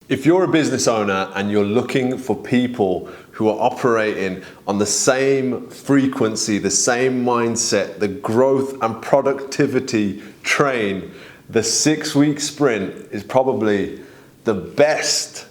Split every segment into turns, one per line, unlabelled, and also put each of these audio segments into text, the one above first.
If you're a business owner and you're looking for people who are operating on the same frequency, the same mindset, the growth and productivity train, the 6-week sprint is probably the best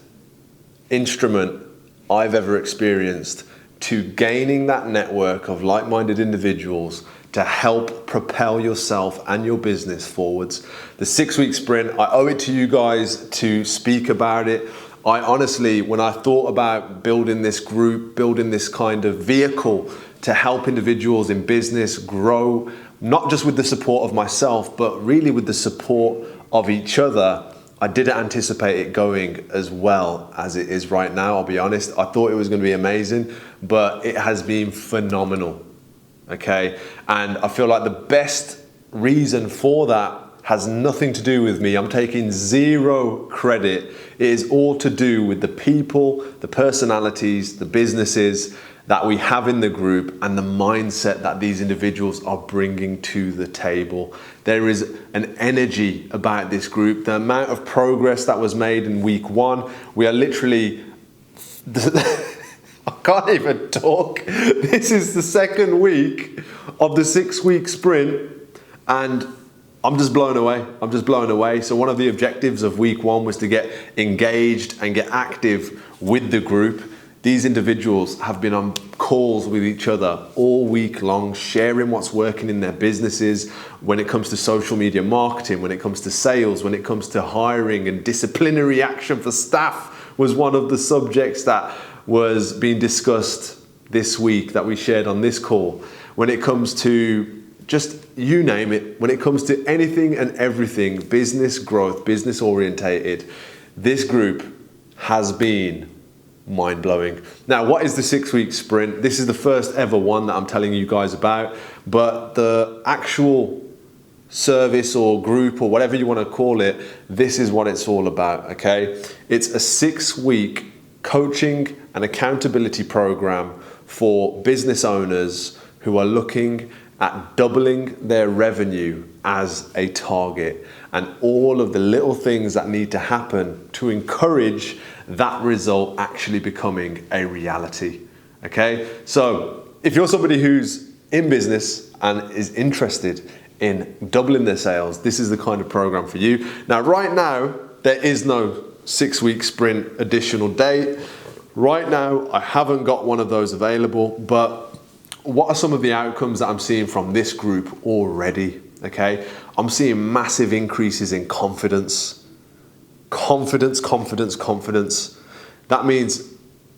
instrument I've ever experienced to gaining that network of like-minded individuals to help propel yourself and your business forwards. The 6-week sprint, I owe it to you guys to speak about it. I honestly, when I thought about building this group, building this kind of vehicle to help individuals in business grow, not just with the support of myself, but really with the support of each other, I didn't anticipate it going as well as it is right now, I'll be honest. I thought it was going to be amazing, but it has been phenomenal. Okay, and I feel like the best reason for that has nothing to do with me. I'm taking zero credit. It is all to do with the people, the personalities, the businesses that we have in the group and the mindset that these individuals are bringing to the table. There is an energy about this group. The amount of progress that was made in week 1, we are literally I can't even talk. This is the 2nd week of the 6-week sprint and I'm just blown away. I'm just blown away. So one of the objectives of week 1 was to get engaged and get active with the group. These individuals have been on calls with each other all week long, sharing what's working in their businesses when it comes to social media marketing, when it comes to sales, when it comes to hiring, and disciplinary action for staff was one of the subjects that was being discussed this week that we shared on this call. When it comes to just, you name it, when it comes to anything and everything, business growth, business orientated, this group has been mind-blowing. Now, what is the 6-week sprint? This is the first ever one that I'm telling you guys about, but the actual service or group or whatever you want to call it, this is what it's all about, okay? It's a 6-week coaching and accountability program for business owners who are looking at doubling their revenue as a target, and all of the little things that need to happen to encourage that result actually becoming a reality. Okay, so if you're somebody who's in business and is interested in doubling their sales, this is the kind of program for you. Now, right now, there is no 6-week sprint additional date. Right now, I haven't got one of those available, but what are some of the outcomes that I'm seeing from this group already? Okay, I'm seeing massive increases in confidence. Confidence. That means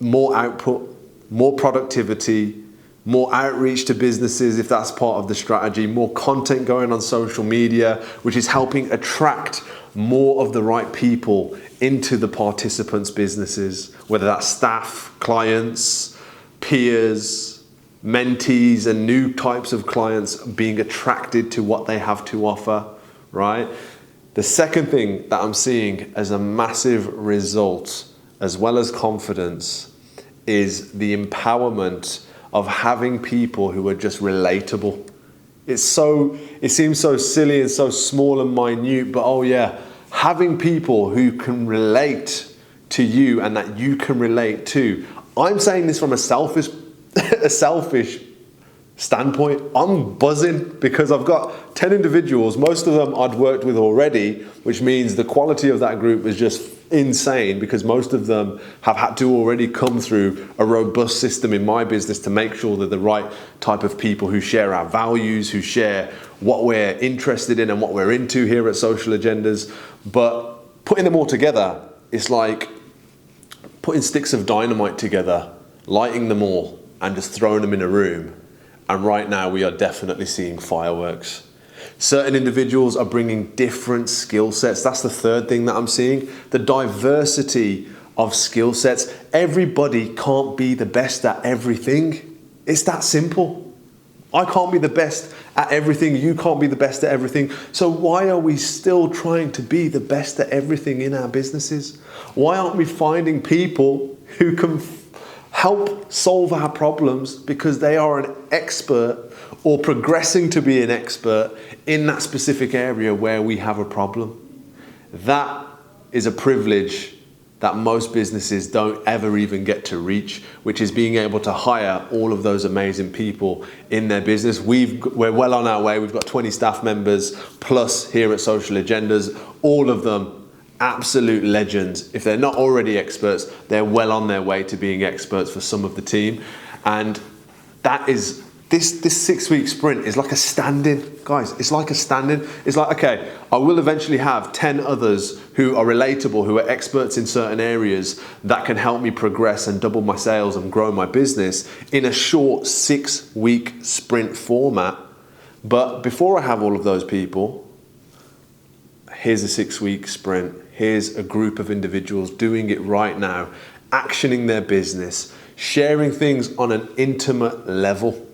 more output, more productivity, more outreach to businesses if that's part of the strategy, more content going on social media, which is helping attract more of the right people into the participants' businesses, whether that's staff, clients, peers, mentees, and new types of clients being attracted to what they have to offer, right? The second thing that I'm seeing as a massive result, as well as confidence, is the empowerment of having people who are just relatable. It seems so silly and so small and minute, but oh yeah, having people who can relate to you and that you can relate to. I'm saying this from a selfish standpoint. I'm buzzing because I've got 10 individuals, most of them I'd worked with already, which means the quality of that group is just insane because most of them have had to already come through a robust system in my business to make sure they're the right type of people who share our values, who share what we're interested in and what we're into here at Social Agendas. But putting them all together, it's like putting sticks of dynamite together, lighting them all and just throwing them in a room. And right now we are definitely seeing fireworks. Certain individuals are bringing different skill sets. That's the third thing that I'm seeing. The diversity of skill sets. Everybody can't be the best at everything. It's that simple. I can't be the best at everything. You can't be the best at everything. So why are we still trying to be the best at everything in our businesses? Why aren't we finding people who can help solve our problems because they are an expert or progressing to be an expert in that specific area where we have a problem? That is a privilege that most businesses don't ever even get to reach, which is being able to hire all of those amazing people in their business. We're well on our way. We've got 20 staff members plus here at Social Agendas, all of them absolute legends. If they're not already experts, they're well on their way to being experts for some of the team. And that is, this 6-week sprint is like a stand-in, guys. It's like a stand-in. It's like, okay, I will eventually have 10 others who are relatable, who are experts in certain areas that can help me progress and double my sales and grow my business in a short 6-week sprint format. But before I have all of those people, here's a 6-week sprint. Here's a group of individuals doing it right now, actioning their business, sharing things on an intimate level.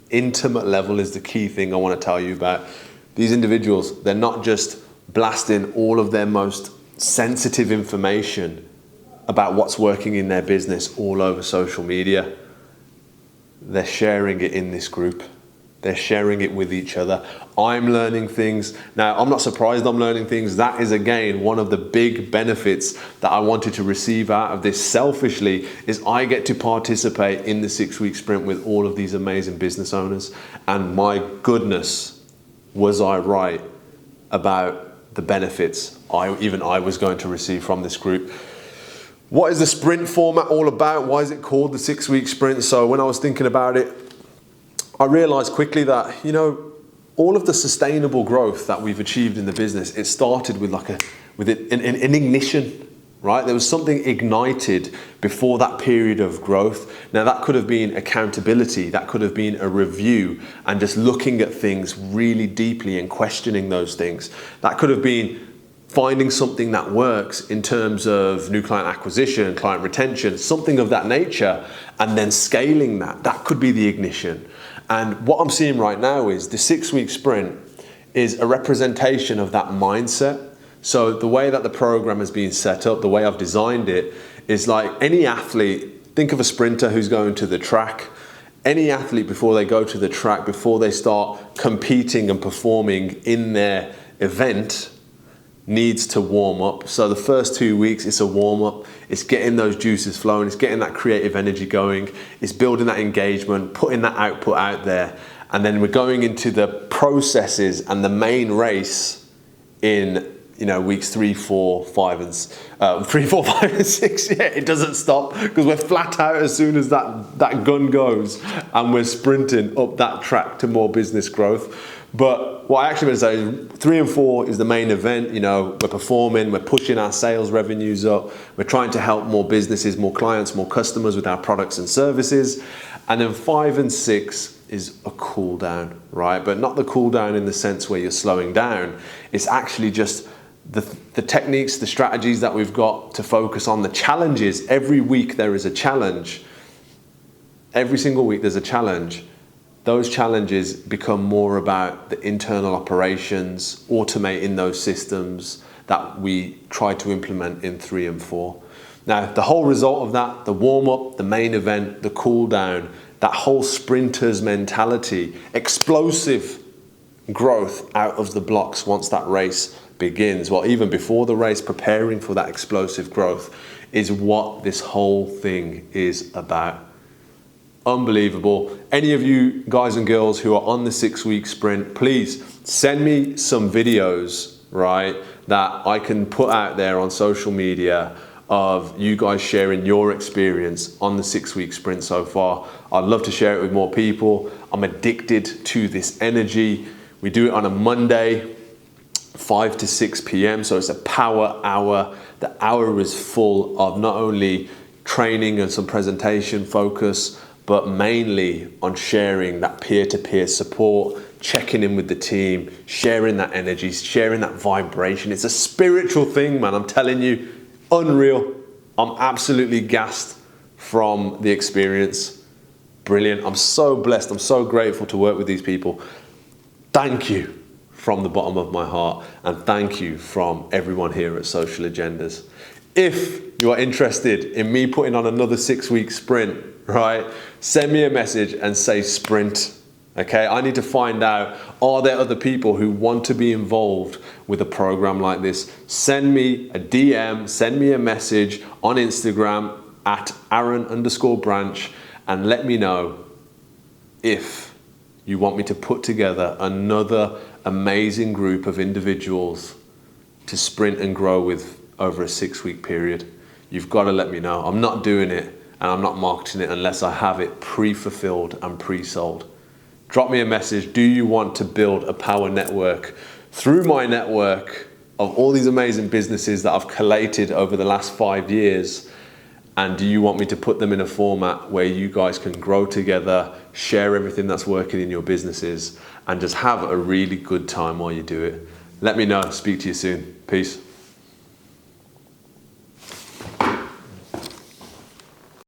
Intimate level is the key thing I want to tell you about. These individuals, they're not just blasting all of their most sensitive information about what's working in their business all over social media. They're sharing it in this group. They're sharing it with each other. I'm learning things. Now, I'm not surprised I'm learning things. That is, again, one of the big benefits that I wanted to receive out of this selfishly, is I get to participate in the 6-week sprint with all of these amazing business owners. And my goodness, was I right about the benefits I was going to receive from this group. What is the sprint format all about? Why is it called the 6-week sprint? So when I was thinking about it, I realized quickly that, all of the sustainable growth that we've achieved in the business, it started with an ignition, right? There was something ignited before that period of growth. Now that could have been accountability, that could have been a review and just looking at things really deeply and questioning those things. That could have been finding something that works in terms of new client acquisition, client retention, something of that nature, and then scaling that. That could be the ignition. And what I'm seeing right now is the 6-week sprint is a representation of that mindset. So the way that the program has been set up, the way I've designed it, is like any athlete. Think of a sprinter who's going to the track. Any athlete, before they go to the track, before they start competing and performing in their event, needs to warm up. So the first 2 weeks, it's a warm up. It's getting those juices flowing. It's getting that creative energy going. It's building that engagement, putting that output out there. And then we're going into the processes and the main race in weeks 3, 4, 5, and 6. Yeah, it doesn't stop because we're flat out as soon as that gun goes, and we're sprinting up that track to more business growth. But what I actually want to say is 3 and 4 is the main event. We're performing, we're pushing our sales revenues up, we're trying to help more businesses, more clients, more customers with our products and services. And then 5 and 6 is a cool down, right? But not the cool down in the sense where you're slowing down. It's actually just the techniques, the strategies that we've got to focus on, the challenges. Every week there is a challenge. Every single week there's a challenge. Those challenges become more about the internal operations, automating those systems that we try to implement in 3 and 4. Now, the whole result of that, the warm-up, the main event, the cool-down, that whole sprinter's mentality, explosive growth out of the blocks once that race begins, well, even before the race, preparing for that explosive growth, is what this whole thing is about. Unbelievable. Any of you guys and girls who are on the 6-week sprint, please send me some videos, right, that I can put out there on social media of you guys sharing your experience on the 6-week sprint so far. I'd love to share it with more people. I'm addicted to this energy. We do it on a Monday, 5 to 6 p.m. So it's a power hour. The hour is full of not only training and some presentation focus, but mainly on sharing that peer-to-peer support, checking in with the team, sharing that energy, sharing that vibration. It's a spiritual thing, man. I'm telling you, unreal. I'm absolutely gassed from the experience. Brilliant. I'm so blessed. I'm so grateful to work with these people. Thank you from the bottom of my heart, and thank you from everyone here at Social Agendas. If you are interested in me putting on another 6-week sprint, right, send me a message and say sprint, Okay, I need to find out, are there other people who want to be involved with a program like this? Send me a DM, send me a message on Instagram at Aaron_branch and let me know if you want me to put together another amazing group of individuals to sprint and grow with over a 6-week period. You've got to let me know. I'm not doing it and I'm not marketing it unless I have it pre-fulfilled and pre-sold. Drop me a message. Do you want to build a power network through my network of all these amazing businesses that I've collated over the last 5 years? And do you want me to put them in a format where you guys can grow together, share everything that's working in your businesses, and just have a really good time while you do it? Let me know. Speak to you soon. Peace.